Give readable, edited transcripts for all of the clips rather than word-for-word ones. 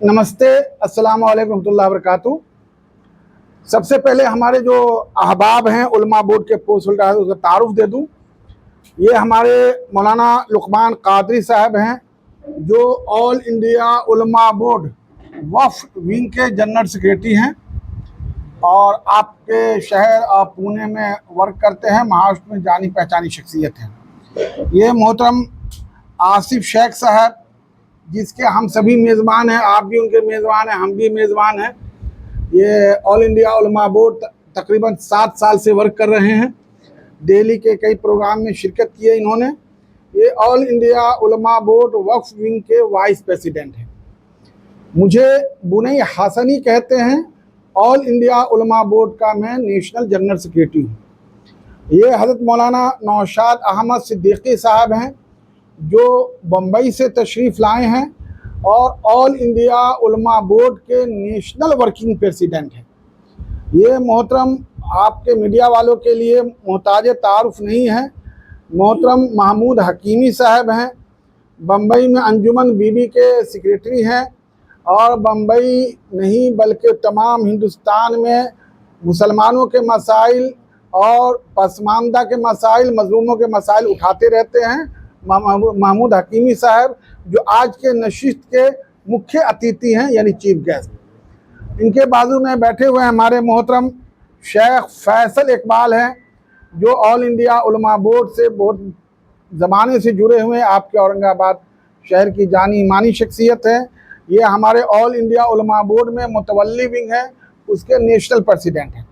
नमस्ते, अस्सलाम वालेकुम रहमतुल्लाहि व बरकातुहू। सबसे पहले हमारे जो अहबाब हैं उलमा बोर्ड के पोस्ट होल्डर, उसका तारुफ दे दूँ। ये हमारे मौलाना लुकमान कादरी साहब हैं, जो ऑल इंडिया उलमा बोर्ड वफ़ विंग के जनरल सेक्रेटरी हैं और आपके शहर पुणे में वर्क करते हैं। महाराष्ट्र में जानी पहचानी शख्सियत हैं। ये मोहतरम आसिफ शेख साहब, जिसके हम सभी मेज़बान हैं, आप भी उनके मेज़बान हैं, हम भी मेज़बान हैं। ये ऑल इंडिया उलमा बोर्ड तकरीबन 7 साल से वर्क कर रहे हैं। दिल्ली के कई प्रोग्राम में शिरकत की है इन्होंने। ये ऑल इंडिया उलमा बोर्ड वक्फ विंग के वाइस प्रेसिडेंट हैं। मुझे बुनई हसनी कहते हैं। ऑल इंडिया उलमा बोर्ड का मैं नेशनल जनरल सेक्रेटरी हूँ। ये हज़रत मौलाना नौशाद अहमद सिद्दीकी साहब हैं, जो बम्बई से तशरीफ़ लाए हैं और ऑल इंडिया उलमा बोर्ड के नेशनल वर्किंग प्रेसिडेंट हैं। ये मोहतरम आपके मीडिया वालों के लिए मोहताज तारुफ नहीं है। मोहतरम महमूद हकीमी साहब हैं, बम्बई में अंजुमन बीबी के सेक्रेटरी हैं और बम्बई नहीं बल्कि तमाम हिंदुस्तान में मुसलमानों के मसाइल और पसमानदा के मसाइल, मजलूमों के मसाइल उठाते रहते हैं। महमूद हकीमी साहब, जो आज के नशिस्त के मुख्य अतिथि हैं, यानी चीफ गेस्ट। इनके बाजू में बैठे हुए हमारे मोहतरम शेख फैसल इकबाल हैं, जो ऑल इंडिया उलमा बोर्ड से बहुत ज़माने से जुड़े हुए हैं। आपके औरंगाबाद शहर की जानी मानी शख्सियत है। ये हमारे ऑल इंडिया उलमा बोर्ड में मुतवल्ली विंग है, उसके नेशनल प्रेसिडेंट हैं।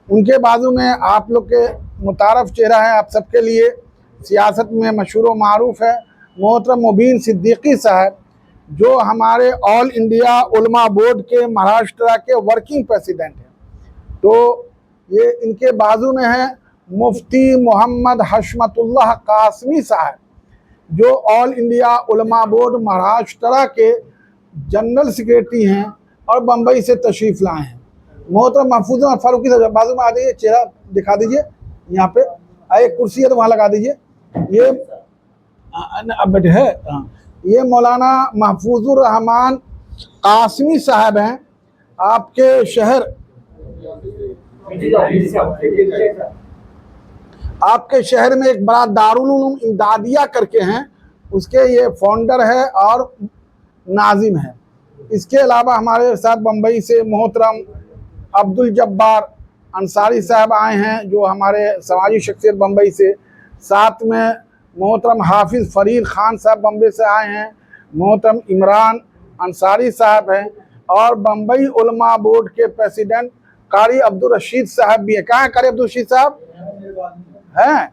उनके बाजू में आप लोग के मुतारफ़ चेहरा है, आप सबके लिए सियासत में मशहूर व मारूफ है, मोहतरम मुबीन सिद्दीकी साहब, जो हमारे ऑल इंडिया उलमा बोर्ड के महाराष्ट्र के वर्किंग प्रेसिडेंट हैं। तो ये इनके बाजू में है मुफ्ती मोहम्मद हशमतुल्लाह कासमी साहब, जो ऑल इंडिया उलमा बोर्ड महाराष्ट्र के जनरल सेक्रेटरी हैं और बम्बई से तशरीफ़ लाए हैं। मोहतरम महफूज फारूकी साहब, बाजू में आ जाइए, चेहरा दिखा दीजिए। यहाँ पे एक कुर्सी है तो वहाँ लगा दीजिए। ये अब बैठे है। ये मौलाना महफूजुर रहमान कासमी साहब हैं, आपके शहर में एक बड़ा दारुल उलूम इमदादिया करके हैं, उसके ये फाउंडर है और नाजिम है। इसके अलावा हमारे साथ बम्बई से मोहतरम अब्दुल जब्बार अंसारी साहब आए हैं, जो हमारे समाजी शख्सियत बम्बई से। साथ में मोहतरम हाफिज़ फरीद ख़ान साहब बम्बई से आए हैं। मोहतरम इमरान अंसारी साहब हैं और बम्बई उलमा बोर्ड के प्रेसिडेंट कारी अब्दुल रशीद साहब भी हैं। कहाँ हैं कारी अब्दुल रशीद साहब? हैं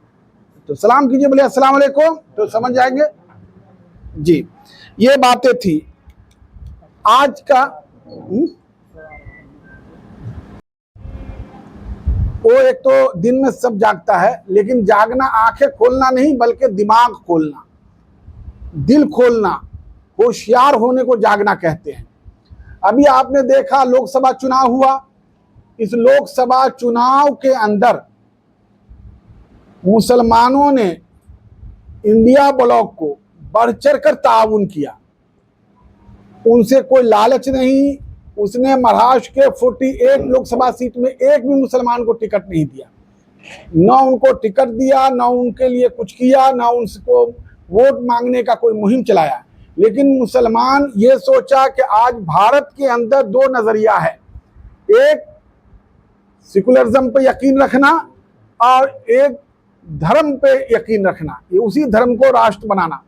तो सलाम कीजिए, बोले अस्सलाम वालेकुम, तो समझ जाएंगे जी। ये बातें थी आज का। वो एक तो दिन में सब जागता है, लेकिन जागना आंखें खोलना नहीं बल्कि दिमाग खोलना, दिल खोलना, होशियार होने को जागना कहते हैं। अभी आपने देखा लोकसभा चुनाव हुआ। इस लोकसभा चुनाव के अंदर मुसलमानों ने इंडिया ब्लॉक को बढ़ चढ़ कर ताउन किया। उनसे कोई लालच नहीं। उसने महाराष्ट्र के 48 लोकसभा सीट में एक भी मुसलमान को टिकट नहीं दिया। न उनको टिकट दिया, न उनके लिए कुछ किया, न उनको वोट मांगने का कोई मुहिम चलाया। लेकिन मुसलमान ये सोचा कि आज भारत के अंदर दो नज़रिया है, एक सेकुलरिज्म पे यकीन रखना और एक धर्म पे यकीन रखना, ये उसी धर्म को राष्ट्र बनाना।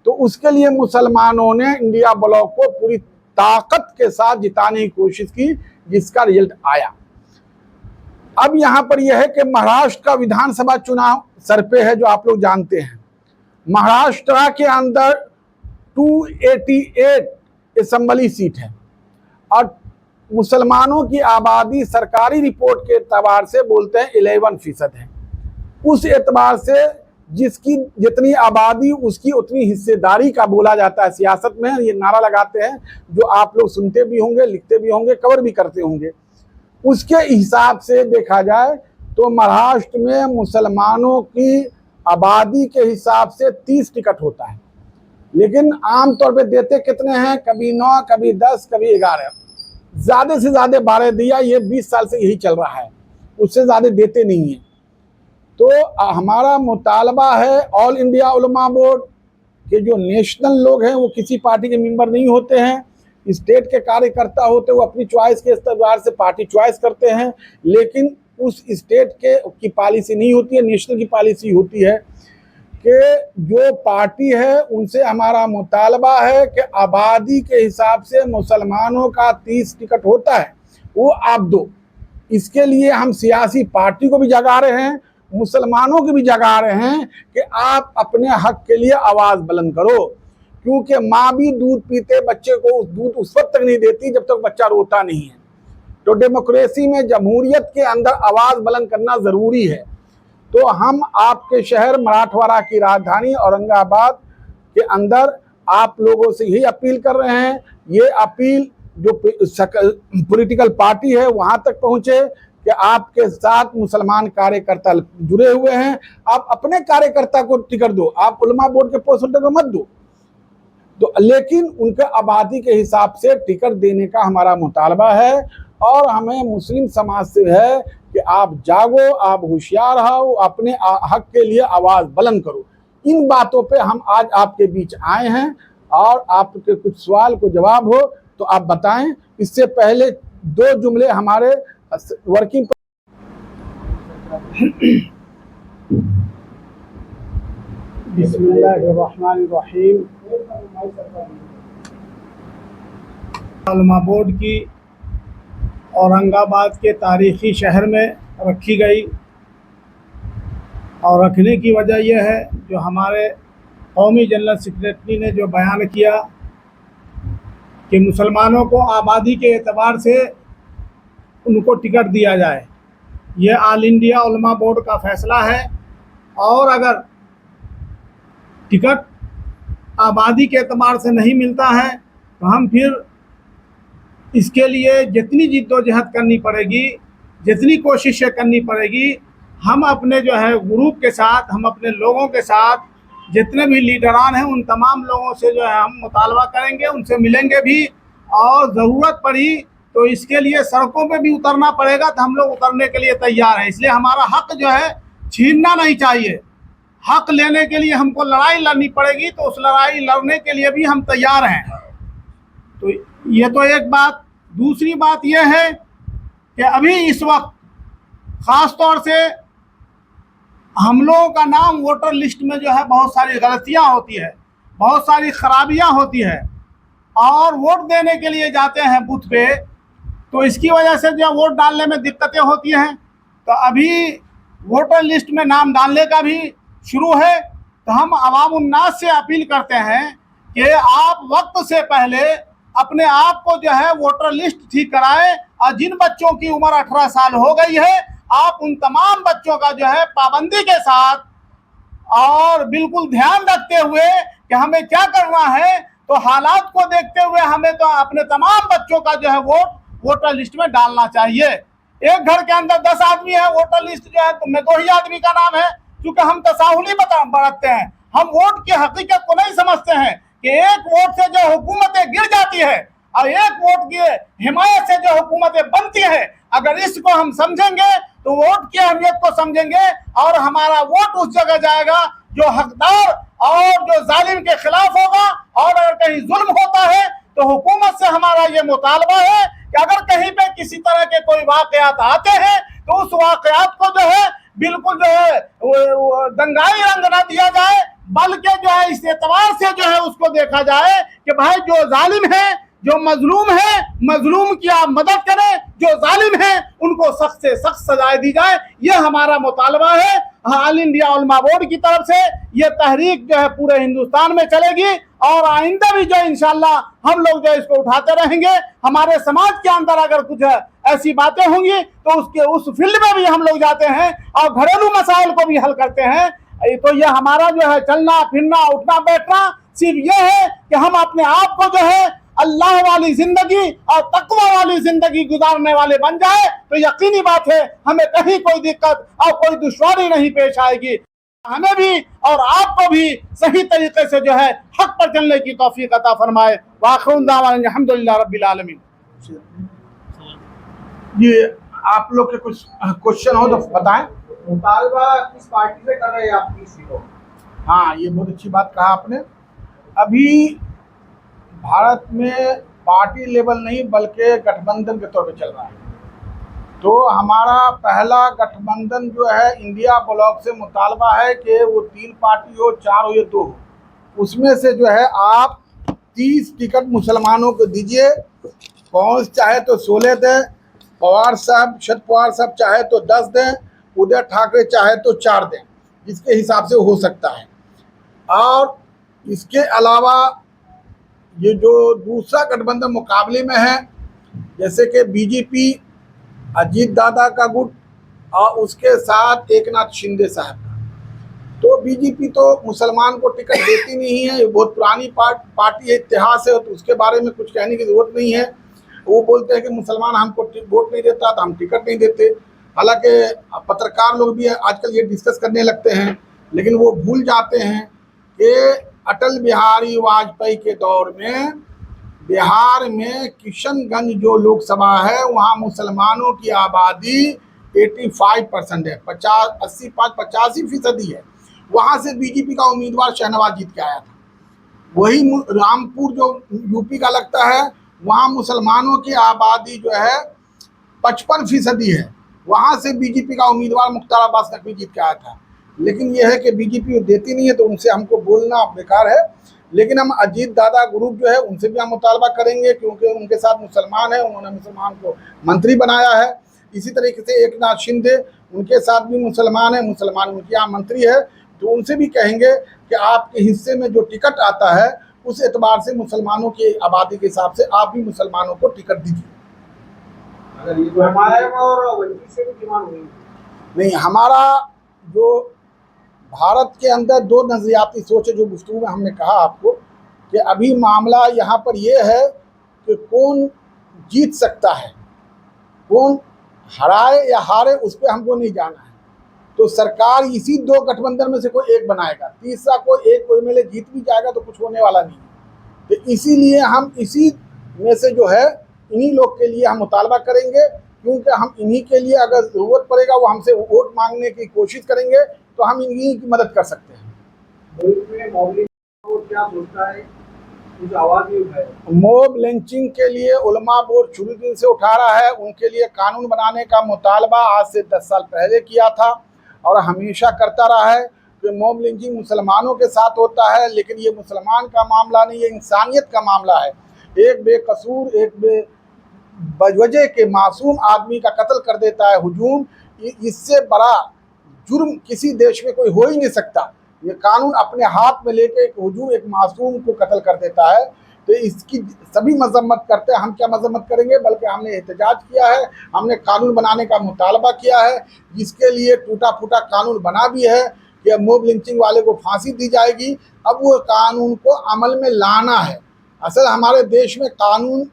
तो उसके लिए मुसलमानों ने इंडिया ब्लॉक को पूरी ताकत के साथ जिताने की कोशिश की, जिसका रिजल्ट आया। अब यहां पर यह है कि महाराष्ट्र का विधानसभा चुनाव सर पे है, जो आप लोग जानते हैं। महाराष्ट्र के अंदर 288 असेंबली सीट है और मुसलमानों की आबादी सरकारी रिपोर्ट के एतबार से बोलते हैं 11% है। उस एतबार से जिसकी जितनी आबादी उसकी उतनी हिस्सेदारी का बोला जाता है सियासत में। ये नारा लगाते हैं, जो आप लोग सुनते भी होंगे, लिखते भी होंगे, कवर भी करते होंगे। उसके हिसाब से देखा जाए तो महाराष्ट्र में मुसलमानों की आबादी के हिसाब से 30 टिकट होता है लेकिन आमतौर पे देते कितने हैं, कभी 9, कभी 10, कभी 11, ज़्यादा से ज़्यादा 12 दिया। ये 20 साल से यही चल रहा है, उससे ज़्यादा देते नहीं हैं। तो हमारा मुतालबा है ऑल इंडिया उलमा बोर्ड के जो नेशनल लोग हैं वो किसी पार्टी के मेंबर नहीं होते हैं, स्टेट के कार्यकर्ता होते हैं, वो अपनी चॉइस के इस्तेमाल से पार्टी चॉइस करते हैं, लेकिन उस स्टेट की पॉलिसी नहीं होती है, नेशनल की पॉलिसी होती है कि जो पार्टी है उनसे हमारा मुतालबा है कि आबादी के हिसाब से मुसलमानों का 30 टिकट होता है, वो आप दो। इसके लिए हम सियासी पार्टी को भी जगा रहे हैं, मुसलमानों को भी जगा रहे हैं कि आप अपने हक के लिए आवाज़ बुलंद करो, क्योंकि माँ भी दूध पीते बच्चे को दूध उस वक्त तक नहीं देती जब तक बच्चा रोता नहीं है। तो डेमोक्रेसी में, जमहूरियत के अंदर आवाज़ बुलंद करना ज़रूरी है। तो हम आपके शहर मराठवाड़ा की राजधानी औरंगाबाद के अंदर आप लोगों से यही अपील कर रहे हैं। ये अपील जो पॉलिटिकल पार्टी है वहां तक पहुंचे कि आपके साथ मुसलमान कार्यकर्ता जुड़े हुए हैं, आप अपने कार्यकर्ता को टिकट दो, आप उलमा बोर्ड के पोस्ट होल्डर को मत दो। तो लेकिन उनके आबादी के हिसाब से टिकट देने का हमारा मुतालबा है, और हमें मुस्लिम समाज से है कि आप जागो, आप होशियार हो, अपने हक के लिए आवाज़ बुलंद करो। इन बातों पे हम आज आपके बीच आए हैं, और आपके कुछ सवाल को जवाब हो तो आप बताएं। इससे पहले 2 जुमले हमारे वर्किंग बिस्मिल्लाहिर्रहमानिर्रहीम। उलमा बोर्ड की औरंगाबाद के तारीख़ी शहर में रखी गई, और रखने की वजह यह है जो हमारे कौमी जनरल सेक्रेटरी ने जो बयान किया कि मुसलमानों को आबादी के एतबार से उनको टिकट दिया जाए। यह ऑल इंडिया उलमा बोर्ड का फ़ैसला है, और अगर टिकट आबादी के एतबार से नहीं मिलता है तो हम फिर इसके लिए जितनी जिद्दोजहद करनी पड़ेगी, जितनी कोशिशें करनी पड़ेगी, हम अपने जो है ग्रुप के साथ, हम अपने लोगों के साथ, जितने भी लीडरान हैं उन तमाम लोगों से जो है हम मुतालबा करेंगे, उनसे मिलेंगे भी, और ज़रूरत पड़ी तो इसके लिए सड़कों पे भी उतरना पड़ेगा तो हम लोग उतरने के लिए तैयार हैं। इसलिए हमारा हक जो है छीनना नहीं चाहिए। हक लेने के लिए हमको लड़ाई लड़नी पड़ेगी, तो उस लड़ाई लड़ने के लिए भी हम तैयार हैं। तो ये तो एक बात। दूसरी बात यह है कि अभी इस वक्त ख़ास तौर से हम लोगों का नाम वोटर लिस्ट में जो है बहुत सारी गलतियां होती है, बहुत सारी खराबियां होती है, और वोट देने के लिए जाते हैं बूथ पे, तो इसकी वजह से जो वोट डालने में दिक्कतें होती हैं। तो अभी वोटर लिस्ट में नाम डालने का भी शुरू है, तो हम अवाम उन्नास से अपील करते हैं कि आप वक्त से पहले अपने आप को जो है वोटर लिस्ट ठीक कराएं, और जिन बच्चों की उम्र 18 साल हो गई है, आप उन तमाम बच्चों का जो है पाबंदी के साथ और बिल्कुल ध्यान रखते हुए कि हमें क्या करना है, तो हालात को देखते हुए हमें तो अपने तमाम बच्चों का जो है वोटर लिस्ट में डालना चाहिए। एक घर के अंदर 10 आदमी है, वोटर लिस्ट जो है तो में 2 ही आदमी का नाम है, क्योंकि हम तसाहुली बरतते हैं। हम वोट की हकीकत को नहीं समझते हैं कि एक वोट से जो हुकूमतें गिर जाती है और एक वोट की हिमायत से जो हुकूमतें बनती है। अगर इसको हम समझेंगे तो वोट की अहमियत को समझेंगे, और हमारा वोट उस जगह जाएगा जो हकदार और जो जालिम के खिलाफ होगा। और अगर कहीं जुल्म होता है तो हुकूमत से हमारा ये मुतालबा है कि अगर कहीं पे किसी तरह के कोई वाकयात आते हैं तो उस वाकयात को जो है बिल्कुल जो है दंगाई रंग न दिया जाए, बल्कि जो है इस एतबार से जो है उसको देखा जाए कि भाई जो जालिम है, जो मजलूम है, मजलूम की आप मदद करें, जो जालिम है उनको सख्त से सख्त सजाएं दी जाए। ये हमारा मुतालबा है। ऑल इंडिया उलमा बोर्ड की तरफ से ये तहरीक जो है पूरे हिंदुस्तान में चलेगी, और आइंदा भी जो इंशाल्लाह हम लोग जो इसको उठाते रहेंगे। हमारे समाज के अंदर अगर कुछ ऐसी बातें होंगी तो उस फील्ड में भी हम लोग जाते हैं और घरेलू मसाइल को भी हल करते हैं। तो ये हमारा जो है चलना फिरना उठना बैठना सिर्फ ये है कि हम अपने आप को जो है अल्लाह वाली जिंदगी और तकवा वाली जिंदगी गुजारने वाले बन जाए, तो यकीनी बात है हमें कहीं कोई दिक्कत और कोई दुश्वारी नहीं पेश आएगी। हमें भी और आपको भी सही तरीके से जो है हक पर चलने की तौफीक अता फरमाए। वाखिर दावाना अल्हम्दुलिल्लाह रब्बिल आलमीन। ये आप लोग के कुछ क्वेश्चन हो तो बताएं। मुतालबा किस पार्टी से कर रहे हैं आप किसी को? हाँ, ये बहुत अच्छी बात कहा आपने। अभी भारत में पार्टी लेवल नहीं बल्कि गठबंधन के तौर पे चल रहा है। तो हमारा पहला गठबंधन जो है इंडिया ब्लॉक से मुतालबा है कि वो 3 पार्टी हो, 4 हो या 2 हो, उसमें से जो है आप 30 टिकट मुसलमानों को दीजिए। कौन चाहे तो 16 दें, पवार साहब, शरद पवार साहब चाहे तो 10 दें, उदय ठाकरे चाहे तो 4 दें, जिसके हिसाब से हो सकता है। और इसके अलावा ये जो दूसरा गठबंधन मुकाबले में है, जैसे कि बीजेपी अजीत दादा का गुट और उसके साथ एकनाथ शिंदे साहब का, तो बीजेपी तो मुसलमान को टिकट देती नहीं है। ये बहुत पुरानी पार्टी है, इतिहास है, तो उसके बारे में कुछ कहने की ज़रूरत नहीं है। वो बोलते हैं कि मुसलमान हमको वोट नहीं देता तो हम टिकट नहीं देते। हालांकि पत्रकार लोग भी आजकल ये डिस्कस करने लगते हैं, लेकिन वो भूल जाते हैं कि अटल बिहारी वाजपेयी के दौर में बिहार में किशनगंज जो लोकसभा है वहाँ मुसलमानों की आबादी 85% है, 85-85% है। वहाँ से बीजेपी का उम्मीदवार शहनवाज जीत के आया था। वही रामपुर जो यूपी का लगता है, वहाँ मुसलमानों की आबादी जो है 55% है। वहाँ से बीजेपी का उम्मीदवार मुख्तार अब्बास नकवी जीत के आया था। लेकिन यह है कि बीजेपी देती नहीं है, तो उनसे हमको बोलना बेकार है। लेकिन हम अजीत दादा ग्रुप जो है उनसे भी हम मुतालबा करेंगे, क्योंकि उनके साथ मुसलमान है, उन्होंने मुसलमान को मंत्री बनाया है। इसी तरीके से एकनाथ शिंदे, उनके साथ भी मुसलमान है, मुसलमान उनके यहाँ मंत्री है। तो उनसे भी कहेंगे कि आपके हिस्से में जो टिकट आता है उस एतबार से मुसलमानों की आबादी के हिसाब से आप भी मुसलमानों को टिकट दीजिए। अगर ये जमायत और वंचित से भी डिमांड हुई नहीं, हमारा जो भारत के अंदर 2 नज़रियाती सोच है, जो गुफ्तगू में हमने कहा आपको कि अभी मामला यहाँ पर यह है कि कौन जीत सकता है, कौन हराए या हारे, उस पर हमको नहीं जाना है। तो सरकार इसी 2 गठबंधन में से कोई एक बनाएगा, तीसरा कोई एमएलए जीत भी जाएगा तो कुछ होने वाला नहीं है। तो इसीलिए हम इसी में से जो है इन्हीं लोग के लिए हम मुतालबा करेंगे, क्योंकि हम इन्हीं के लिए अगर ज़रूरत पड़ेगा वो हमसे वोट मांगने की कोशिश करेंगे तो हम इन्हीं की मदद कर सकते हैं। मुल्क में मॉब लिंचिंग को क्या सोचता है, कुछ आवाज़ नहीं उठाए? मॉब लिंचिंग के लिए उलमा बोर्ड शुरू दिन से उठा रहा है। उनके लिए कानून बनाने का मुतालबा आज से 10 साल पहले किया था और हमेशा करता रहा है कि मॉब लिंचिंग मुसलमानों के साथ होता है, लेकिन ये मुसलमान का मामला नहीं, ये इंसानियत का मामला है। एक बेकसूर, एक बेवजह के मासूम आदमी का कत्ल कर देता है हुजूम, इससे बड़ा जुर्म किसी देश में कोई हो ही नहीं सकता। ये कानून अपने हाथ में लेके एक हुजूम, एक मासूम को कत्ल कर देता है। तो इसकी सभी मजम्मत करते हैं। हम क्या मजम्मत करेंगे, बल्कि हमने एहतजाज किया है, हमने कानून बनाने का मुतालबा किया है, जिसके लिए टूटा फूटा कानून बना भी है कि मॉब लिंचिंग वाले को फांसी दी जाएगी। अब वो कानून को अमल में लाना है। असल हमारे देश में कानून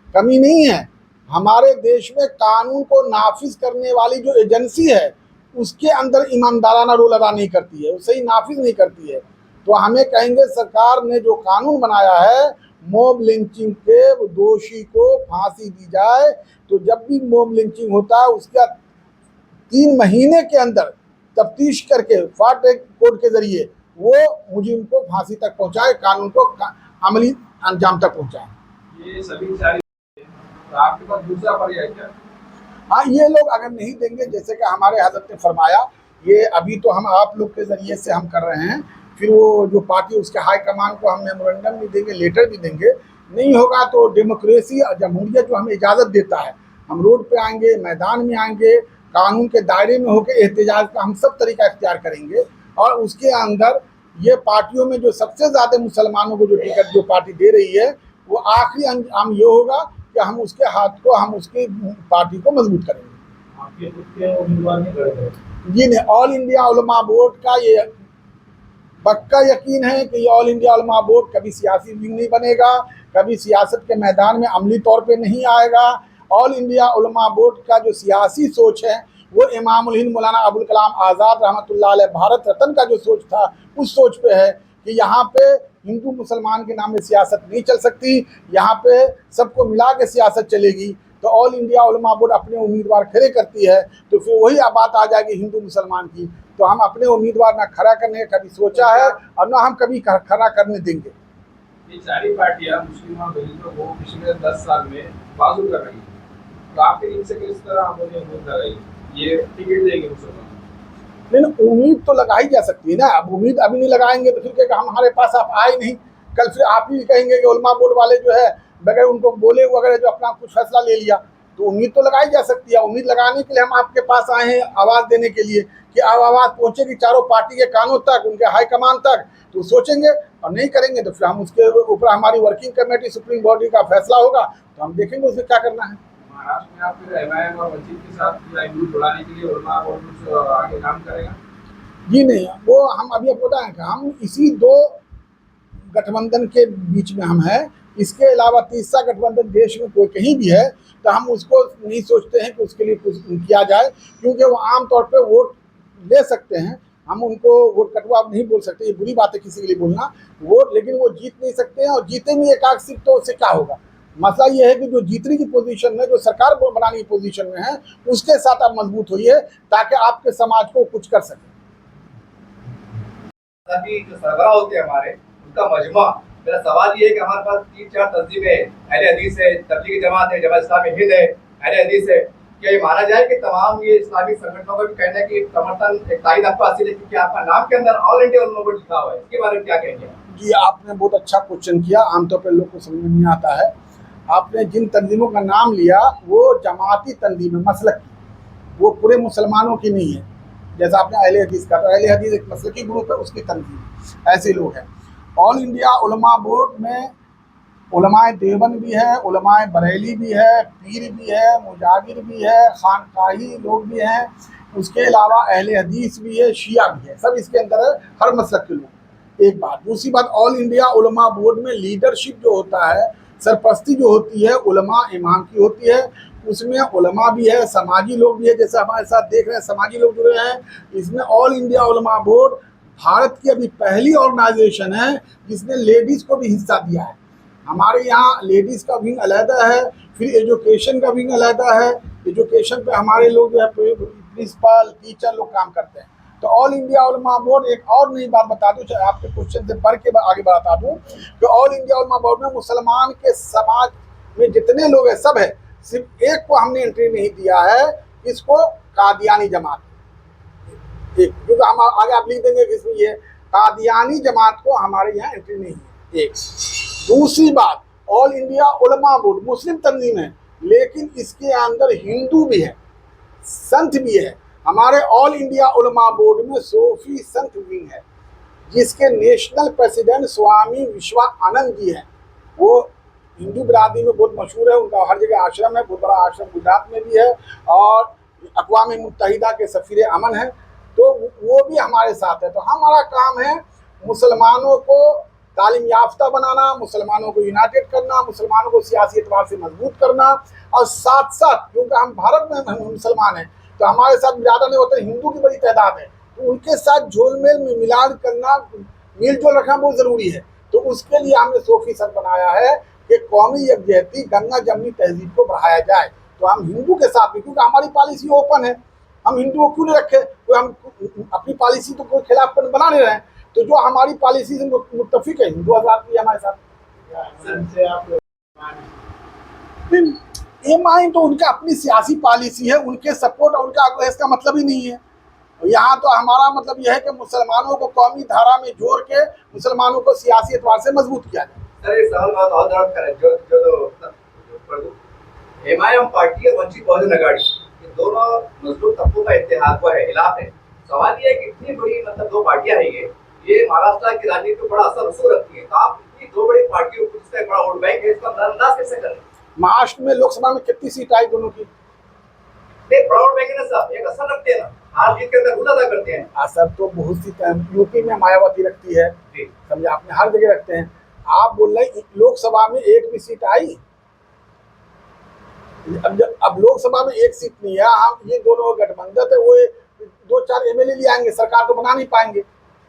कमी नहीं है, हमारे देश में कानून को नाफिज करने वाली जो एजेंसी है उसके अंदर ईमानदाराना रोल अदा नहीं करती है, उसे ही नाफिज नहीं करती है। तो हमें कहेंगे सरकार ने जो कानून बनाया है मॉब लिंचिंग के दोषी को फांसी दी जाए। तो जब भी मॉब लिंचिंग होता है उसका 3 महीने के अंदर तफ्तीश करके फास्ट ट्रैक कोर्ट के जरिए वो मुजरिम को फांसी तक पहुंचाए, कानून को अमली अंजाम तक पहुंचाए। ये सभी जारी, तो आपके पास दूसरा पर्याय क्या? हाँ, ये लोग अगर नहीं देंगे, जैसे कि हमारे हजरत ने फरमाया, ये अभी तो हम आप लोग के ज़रिए से हम कर रहे हैं, फिर वो जो पार्टी उसके हाई कमान को हम मेमोरेंडम भी देंगे, लेटर भी देंगे। नहीं होगा तो डेमोक्रेसी और जमहूरियत जो हमें इजाज़त देता है, हम रोड पे आएंगे, मैदान में आएंगे, कानून के दायरे में होकर एहतजाज का हम सब तरीका इख्तियार करेंगे। और उसके अंदर ये पार्टियों में जो सबसे ज़्यादा मुसलमानों को जो टिकट जो पार्टी दे रही है, वो आखिरी अंजाम ये होगा कि हम उसके हाथ को, हम उसकी पार्टी को मजबूत करेंगे। आपके खुद के उम्मीदवार नहीं खड़े? जी नहीं, ऑल इंडिया उलमा बोर्ड का ये पक्का यकीन है कि ये ऑल इंडिया उलमा बोर्ड कभी सियासी विंग नहीं बनेगा, कभी सियासत के मैदान में अमली तौर पे नहीं आएगा। ऑल इंडिया उलमा बोर्ड का जो सियासी सोच है वो इमामुल हिंद मौलाना अबुल कलाम आज़ाद रहमतुल्लाह अलैह भारत रत्न का जो सोच था उस सोच पे है कि यहाँ पे हिंदू मुसलमान के नाम में सियासत नहीं चल सकती, यहाँ पे सबको मिला के सियासत चलेगी। तो ऑल इंडिया उलमा बोर्ड अपने उम्मीदवार खड़े करती है तो फिर वही बात आ जाएगी हिंदू मुसलमान की। तो हम अपने उम्मीदवार ना खड़ा करने का कभी सोचा है और ना हम कभी खड़ा करने देंगे। ये सारी पार्टियां मुस्लिम और दलितों को पिछले 10 साल में बाजू कर रही है, तो आपके इनसे किस तरह आपने उम्मीद लगाई ये टिकट देंगे मुसलमान? नहीं, उम्मीद तो लगाई जा सकती है ना। अब उम्मीद अभी नहीं लगाएंगे तो फिर कहेगा हमारे पास आप आए नहीं, कल फिर आप ही कहेंगे कि उलमा बोर्ड वाले जो है बगैर उनको बोले वगैरह जो अपना कुछ फैसला ले लिया। तो उम्मीद तो लगाई जा सकती है। उम्मीद लगाने के लिए हम आपके पास आए हैं आवाज़ देने के लिए कि अब आवाज़ पहुँचेगी चारों पार्टी के कानों तक, उनके हाईकमान तक, तो सोचेंगे और नहीं करेंगे तो फिर हम उसके ऊपर हमारी वर्किंग कमेटी सुप्रीम बॉडी का फैसला होगा तो हम देखेंगे उसमें क्या करना है। महाराष्ट्र में आप फिर एमआईएम और वंचित के साथ हिंदू बढ़ाने के लिए उलमा बोर्ड कुछ आगे काम करेगा? जी नहीं, वो हम अभी आपको बताएं कि हम इसी दो गठबंधन के बीच में हम हैं। इसके अलावा तीसरा गठबंधन देश में कोई कहीं भी है तो हम उसको नहीं सोचते हैं कि उसके लिए कुछ किया जाए, क्योंकि वो आमतौर पे वोट ले सकते हैं, हम उनको वोट कटवा नहीं बोल सकते, ये बुरी बात है किसी के लिए बोलना वोट, लेकिन वो जीत नहीं सकते हैं। और जीतेंगे एक आध सीट तो उससे क्या होगा। मसला ये है कि जो जीतने की पोजीशन में, जो सरकार को बनाने की पोजीशन में है, उसके साथ आप मजबूत होइए ताकि आपके समाज को कुछ कर सकें। जो सरबराह होते हैं हमारे, उनका मजमा, मेरा सवाल ये है कि हमारे पास 3-4 तंजीमें हैं, अहले हदीस है, तबलीगी जमात है, जमात इस्लामी हिंद है, अहले हदीस है। क्या ये माना जाए कि तमाम ये इस्लामी संगठनों का भी कहना है कि समर्थन एक तारीफ आपको हासिल है क्योंकि आपका नाम के अंदर ऑल इंडिया उलमा बोर्ड लिखा हुआ है, इसके बारे में क्या कहेंगे? जी, आपने बहुत अच्छा क्वेश्चन किया। आमतौर पर लोग को समझ में नहीं आता है। आपने जिन तंजीमों का नाम लिया वो जमाती तंजीम है, मसलक की, वो पूरे मुसलमानों की नहीं है। जैसा आपने अहले हदीस का, तो अहले हदीस एक मसलकी ग्रुप है, उसकी तंजीम, ऐसे लोग हैं। ऑल इंडिया उलमा बोर्ड में उलमाए देवबंद भी है, उलमाए बरेली भी है, पीर भी है, मुजाहिर भी है, खानकाही लोग भी हैं, उसके अलावा अहले हदीस भी है, शिया भी है, सब इसके अंदर है, हर मसलक के लोग। एक बात। दूसरी बात, ऑल इंडिया उलमा बोर्ड में लीडरशिप जो होता है, सरपरस्ती जो होती है, उलमा इमाम की होती है। उसमें उलमा भी है, समाजी लोग भी है, जैसे हमारे साथ देख रहे हैं समाजी लोग जुड़े हैं। इसमें ऑल इंडिया उलमा बोर्ड भारत की अभी पहली ऑर्गेनाइजेशन है जिसने लेडीज़ को भी हिस्सा दिया है। हमारे यहाँ लेडीज़ का विंग अलहदा है, फिर एजुकेशन का विंग अलहदा है। एजुकेशन पे हमारे लोग जो है प्रिंसिपल टीचर लोग काम करते हैं। तो ऑल इंडिया उलमा बोर्ड, एक और नई बात बता दूँ, चाहे आपके क्वेश्चन से पढ़ के आगे बता दूँ कि ऑल इंडिया उलमा बोर्ड में मुसलमान के समाज में जितने लोग हैं सब है, सिर्फ एक को हमने एंट्री नहीं दिया है, इसको कादियानी जमात, क्योंकि हम आगे आप लिख देंगे कि इसमें ये कादियानी जमात को हमारे यहाँ एंट्री नहीं है। एक दूसरी बात, ऑल इंडिया उलमा बोर्ड मुस्लिम तंजीम है, लेकिन इसके अंदर हिंदू भी है, संत भी है। हमारे ऑल इंडिया उलमा बोर्ड में सूफी संत विंग है, जिसके नेशनल प्रेसिडेंट स्वामी विश्वानंद जी हैं। वो हिंदू बिरादरी में बहुत मशहूर है, उनका हर जगह आश्रम है, बहुत बड़ा आश्रम गुजरात में भी है और अक़वाम मुत्तहिदा के सफ़ीर अमन है, तो वो भी हमारे साथ है। तो हमारा काम है मुसलमानों को तालीम याफ्ता बनाना, मुसलमानों को यूनाइटेड करना, मुसलमानों को सियासी एतबार से मजबूत करना, और साथ साथ क्योंकि हम भारत में मुसलमान हैं तो हमारे साथ ज़्यादा नहीं होते, हिंदू की बड़ी तादाद है, तो उनके साथ झोलमेल में मिलान करना, मेल जोल रखना बहुत ज़रूरी है। तो उसके लिए हमने सूफी संत बनाया है कि कौमी यकजहती गंगा जमनी तहजीब को बढ़ाया जाए। तो हम हिंदू के साथ भी, क्योंकि हमारी पॉलिसी ओपन है, हम हिंदुओं क्यों नहीं रखे, तो हम अपनी पॉलिसी तो कोई खिलाफ बना नहीं रहे हैं। तो जो हमारी पॉलिसी से मुत्तफिक है हिंदू आज़ाद की हमारे साथ। एम तो उनका अपनी सियासी पॉलिसी है, उनके सपोर्ट और उनका आग्रह इसका मतलब ही नहीं है। यहाँ तो हमारा मतलब यह है कि मुसलमानों को कौमी धारा में जोड़ के मुसलमानों को सियासी एतबार से मजबूत किया जाए। सर ये सवाल बहुत और दर्द करें जो एमआईएम पार्टी और वंचित बहुजन अघाड़ी, ये दोनों मजलूम तबकों का इत्तेहाद हुआ है, इलाफ है। सवाल ये है कि इतनी बड़ी मतलब दो पार्टियां हैं, ये महाराष्ट्र की राजनीति को बड़ा असर रसूख रखती है, तो आप इतनी दो बड़ी पार्टियों को जिसका बड़ा वोट बैंक है, इसका अंदाज कैसे करें? महाराष्ट्र में लोकसभा में कितनी सीट आई दोनों की? नहीं, बड़ा वोट बैंक है ना साहब, एक असर रखते हैं ना, हार जीत के अंदर भूल अदा करते हैं। असर तो बहुत सी यूपी में मायावती रखती है, समझे आपने, हर जगह रखते हैं। आप बोल रहे लोकसभा में एक भी सीट आई? अब लोकसभा में एक सीट नहीं है, हम ये दोनों गठबंधन है, वो 2-4 एमएलए ले आएंगे, सरकार तो बना नहीं पाएंगे।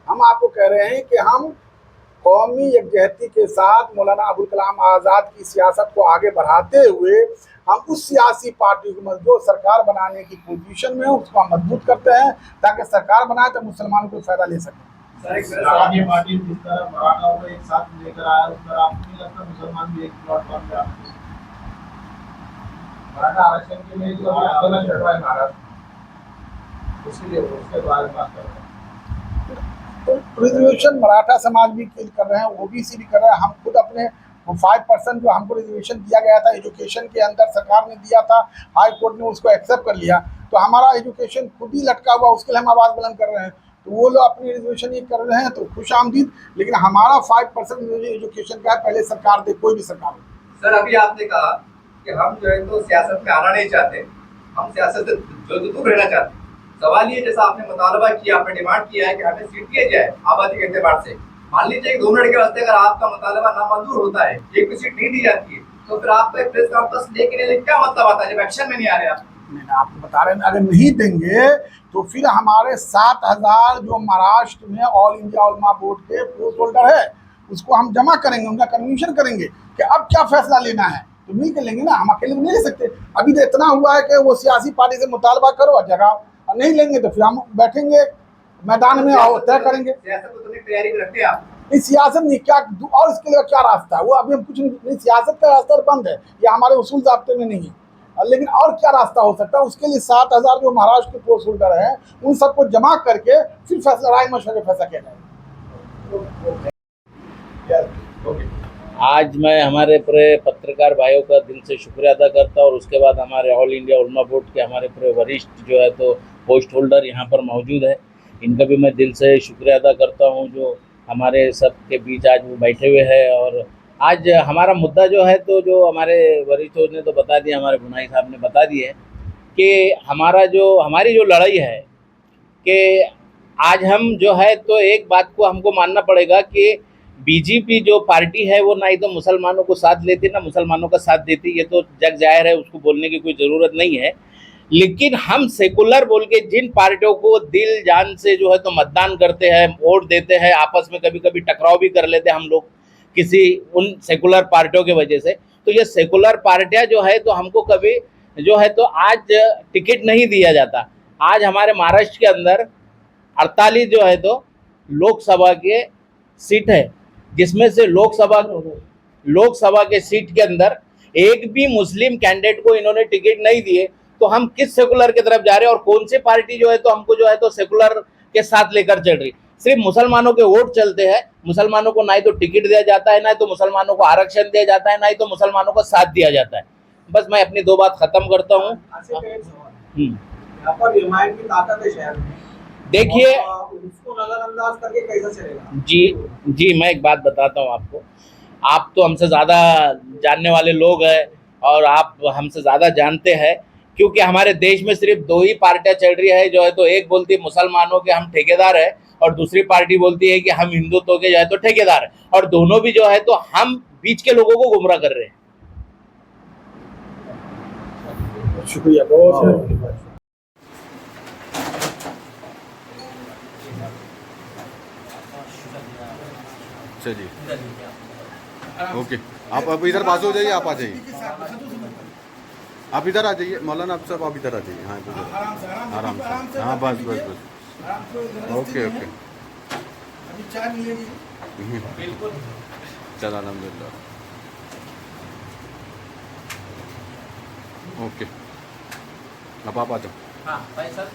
हम आपको कह रहे हैं कि हम कौमी यकजहती के साथ मौलाना अबुल कलाम आज़ाद की सियासत को आगे बढ़ाते हुए हम उस सियासी पार्टी को जो सरकार बनाने की पोजीशन में है उसको हम मजबूत करते हैं, ताकि सरकार बनाए तो मुसलमानों को फायदा ले सकें। सर एक समाजवादी पार्टी जिस तरह मराठा को एक साथ लेकर आया, उस तरह आपको नहीं लगता मुसलमान भी एक प्लेटफॉर्म पे आ सकते हैं? मराठा आरक्षण के लिए जो आंदोलन चल रहा है महाराष्ट्र, उसके लिए उसके बारे में बात कर रहे हैं। रिजर्वेशन मराठा समाज भी कर रहे हैं, ओबीसी भी कर रहे हैं। हम खुद अपने 5% जो हमको रिजर्वेशन दिया गया था एजुकेशन के अंदर, सरकार ने दिया था, हाई कोर्ट ने उसको एक्सेप्ट कर लिया, तो हमारा एजुकेशन खुद ही लटका हुआ, उसके लिए हम आवाज़ बुलंद कर रहे हैं। तो वो लोग अपनी रिजर्वेशन ये कर रहे हैं तो खुश आमदीद, लेकिन हमारा 5% एजुकेशन का है, पहले सरकार दे, कोई भी सरकार हो। सर अभी आपने कहा कि हम जो है तो सियासत में आना नहीं चाहते, हम सियासत से जो दूर रहना चाहते हैं। सवाल ये, जैसा आपने मुतालबा किया, आपने डिमांड किया है कि हमें सीट दिया जाए आबादी के एतबार से, मान लीजिए 2 मिनट के वास्ते अगर आपका मुतालबा नामंजूर होता है, एक भी सीट नहीं दी जाती है, तो फिर आपको एक प्रेस कॉन्फ्रेंस लेके क्या मतलब आता है जब एक्शन में नहीं आ रहे आप? नहीं, आपको बता रहे हैं, अगर नहीं देंगे तो फिर हमारे 7,000 जो महाराष्ट्र में ऑल इंडिया उलमा बोर्ड के पोस्ट होल्डर है उसको हम जमा करेंगे, उनका कन्वेंशन करेंगे कि अब क्या फैसला लेना है, तो मिल के लेंगे ना, हम अकेले नहीं ले सकते। अभी तो इतना हुआ है कि वो सियासी पार्टी से मुतालबा करो और जगह, और नहीं लेंगे तो फिर हम बैठेंगे मैदान में और तय करेंगे। सियासत को तो तैयारी में रखते हैं आप? नहीं, सियासत नहीं, क्या और इसके लिए क्या रास्ता है, वो अभी हम कुछ नहीं, सियासत का रास्ता बंद है, ये हमारे उसूल ज़ाब्ते में नहीं है। लेकिन और क्या रास्ता हो सकता है, उसके लिए 7,000 जो महाराष्ट्र के पोस्ट होल्डर हैं उन सबको जमा करके फिर फैसला, राय मशवरे फैसला किया जाएगा। आज मैं हमारे पूरे पत्रकार भाइयों का दिल से शुक्रिया अदा करता हूँ, और उसके बाद हमारे ऑल इंडिया उलमा बोर्ड के हमारे पूरे वरिष्ठ जो है तो पोस्ट होल्डर यहाँ पर मौजूद है, इनका भी मैं दिल से शुक्रिया अदा करता हूँ जो हमारे सब के बीच आज वो बैठे हुए हैं। और आज हमारा मुद्दा जो है तो जो हमारे वरिष्ठों ने तो बता दिया, हमारे बुनाई साहब ने बता दिए कि हमारी जो लड़ाई है कि आज हम जो है तो एक बात को हमको मानना पड़ेगा कि बीजेपी जो पार्टी है वो ना ही तो मुसलमानों को साथ लेती ना मुसलमानों का साथ देती, ये तो जग जाहिर है, उसको बोलने की कोई ज़रूरत नहीं है। लेकिन हम सेकुलर बोल के जिन पार्टियों को दिल जान से जो है तो मतदान करते हैं, वोट देते हैं, आपस में कभी कभी टकराव भी कर लेते हैं हम लोग किसी उन सेकुलर पार्टियों की वजह से, तो ये सेकुलर पार्टियां जो है तो हमको कभी जो है तो आज टिकट नहीं दिया जाता। आज हमारे महाराष्ट्र के अंदर 48 जो है तो लोकसभा के सीट है, जिसमें से लोकसभा के सीट के अंदर एक भी मुस्लिम कैंडिडेट को इन्होंने टिकट नहीं दिए, तो हम किस सेकुलर की तरफ जा रहे हैं और कौन सी पार्टी जो है तो हमको जो है तो सेकुलर के साथ लेकर चल रही। सिर्फ मुसलमानों के वोट चलते हैं, मुसलमानों को ना ही तो टिकट दिया जाता है, ना ही तो मुसलमानों को आरक्षण दिया जाता है, ना ही तो मुसलमानों को साथ दिया जाता है। बस मैं अपनी 2 बात खत्म करता हूँ। यहाँ पर हिमायत की ताकत है शहर में, देखिए उसको नजरअंदाज करके कैसे चलेगा? जी मैं एक बात बताता हूँ आपको, आप तो हमसे ज़्यादा जानने वाले लोग हैं और आप हमसे ज़्यादा जानते हैं, क्योंकि हमारे देश में सिर्फ 2 ही पार्टियां चल रही है जो है तो एक बोलती है मुसलमानों के हम ठेकेदार हैं और दूसरी पार्टी बोलती है कि हम हिंदुत्व के जो है तो ठेकेदार हैं, और दोनों भी जो है तो हम बीच के लोगों को गुमराह कर रहे हैं। शुक्रिया बहुत। चलिए ओके, आप अब इधर पास हो जाइए, आप आ जाइए, आप इधर आ जाइए मौलाना, आप सब आप इधर आ जाइए। हाँ आराम से, हाँ बस बस बस, ओके ओके, चल अल्हम्दुलिल्लाह, ओके अब आप आ जाओ।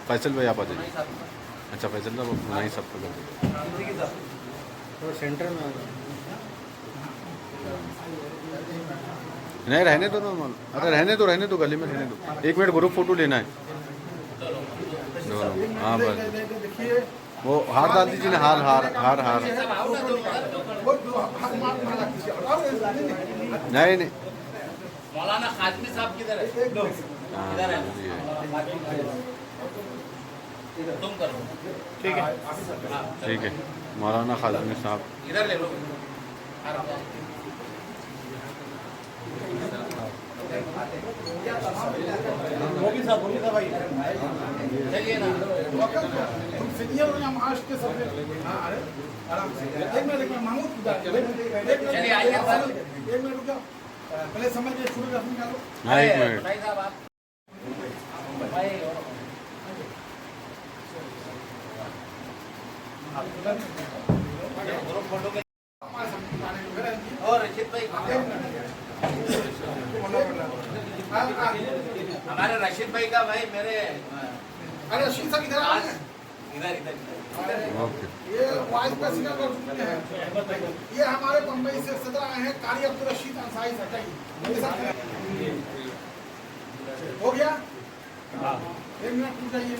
फैसल भाई आप आ जाइए। अच्छा फैसल साहब नहीं सब तो सेंटर में नहीं रहने दो ना, अरे रहने दो गली में रहने दो। 1 मिनट ग्रुप फोटो लेना है दोनों। हाँ बस वो हार डाल दीजिए ना, हार हार हार हार नहीं मौलाना खाजमी साहब किधर है? इधर है, तुम करो। ठीक है मौलाना खाजमी साहब इधर ले लो। चलिए ना। तुम सीनियर हो या महाराष्ट्र के सबसे अरे आराम से एक मिनट महमूद चलिए आइए सर। एक मिनट रुक जाओ पहले समझ के शुरू रखने का लो हाँ एक मिनट भाई साहब आप भाई ग्रुप फोटो के और रशीद भाई हमारे रशीद भाई का भाई मेरे अरे रशीद साहब इधर आ इधर इधर ओके ये वाइस प्रेसिडेंट और हैं ये हमारे बम्बई से सदर आए हैं कारी अब्दुल रशीद अंसारी सटाई हो गया एक मिनट रुक जाइए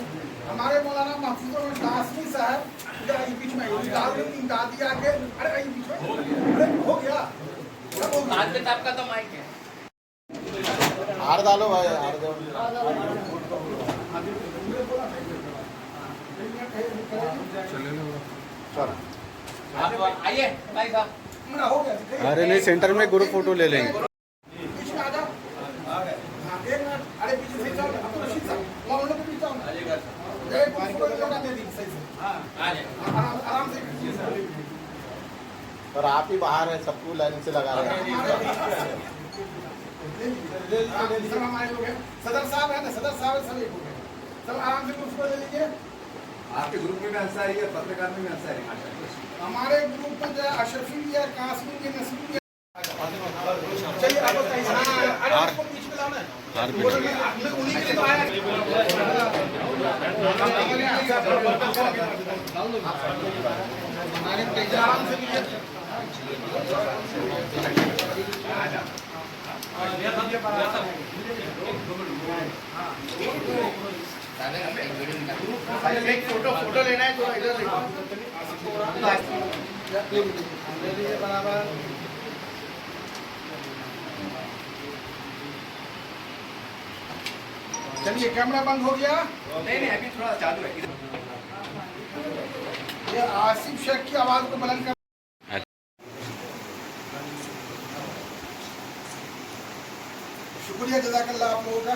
हमारे मौलाना महफूज कासमी साहब इधर आइए बीच में इमदादी आगे अरे आइए बीच में अरे हो गया साथ आपका तो माइक है हार डालो भाई हार दो आप आइए भाई साहब मेरा हो गया अरे नहीं सेंटर में ग्रुप फोटो ले लेंगे बीच में आ जाओ हाँ, एक मिनट अरे बीच में जाओ अब्दुल रशीद साहब मौलाना के बीच जाओ एक फोटो लगा दे दी सही से आ जाए आराम से और आप ही बाहर है सबको लाइन से लगा रहे हैं सब हमारे लोग हैं सदर साहब है ना सदर साहब है सब एक हो गए सब आराम से ग्रुप ले लीजिए आपके ग्रुप में भी अंसारी है, पत्रकार में भी अंसारी है। हमारे ग्रुप में जो है अशरफी भी है कासमी भी है नसीम भी है चलिए आप बताइए हाँ अरे उसको बीच में लाओ ना हार वो तो मैं उन्हीं के लिए तो आया आराम से लीजिए एक फोटो लेना है तो इधर देखो। बराबर चलिए कैमरा बंद हो गया नहीं अभी थोड़ा चालू है इधर। ये आसिफ शेख की आवाज को बुलंद कर शुक्रिया जज़ाकल्लाह आप लोगों का